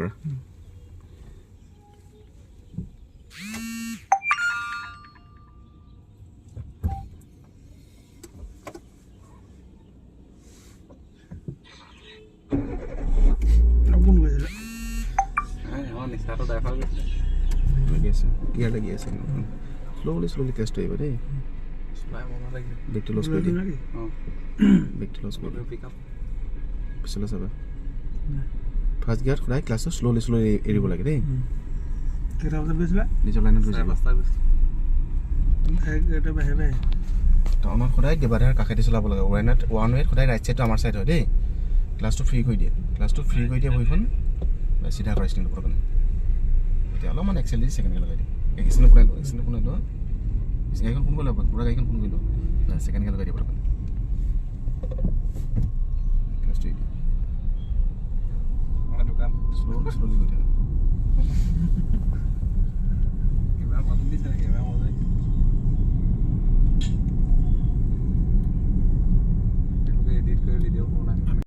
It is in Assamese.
কৰা লাগি আছে ইয়াৰ লাগি আছে slowly টেষ্ট আহিব দেই বেগটো লছ কৰি দিম বেগটো লছ কৰি দিম পিছলৈ চাবা ফাৰ্ষ্ট গিয়াৰত সদায় ক্লাছটো শ্ল'লি এৰিব লাগে দেই নিজৰ লাইনত গৈছে টাউনত সদায় দেৱাধাৰ কাষেদি চলাব লাগে ওৱান ৱেত সদায় ৰাইট ছাইডটো আমাৰ ছাইড হয় দেই ক্লাছটো ফ্ৰী কৰি দিয়ে বহিখন চিধা কৰা ষ্টেণ্ডৰ পৰা এতিয়া অলপমান এক্সেল দি ছেকেণ্ড গিয়াৰ লগাই দিম এক্সিডেণ্ট কোনাই লোৱা গাড়ীখন ফোন কৰি ল'ব পুৰা গাড়ীখন ফোন কৰি লওঁ ছেকেণ্ড গিয়াৰ লগাই দিব পৰা ক্লাছটো শ্ল'লি গৈ থাকে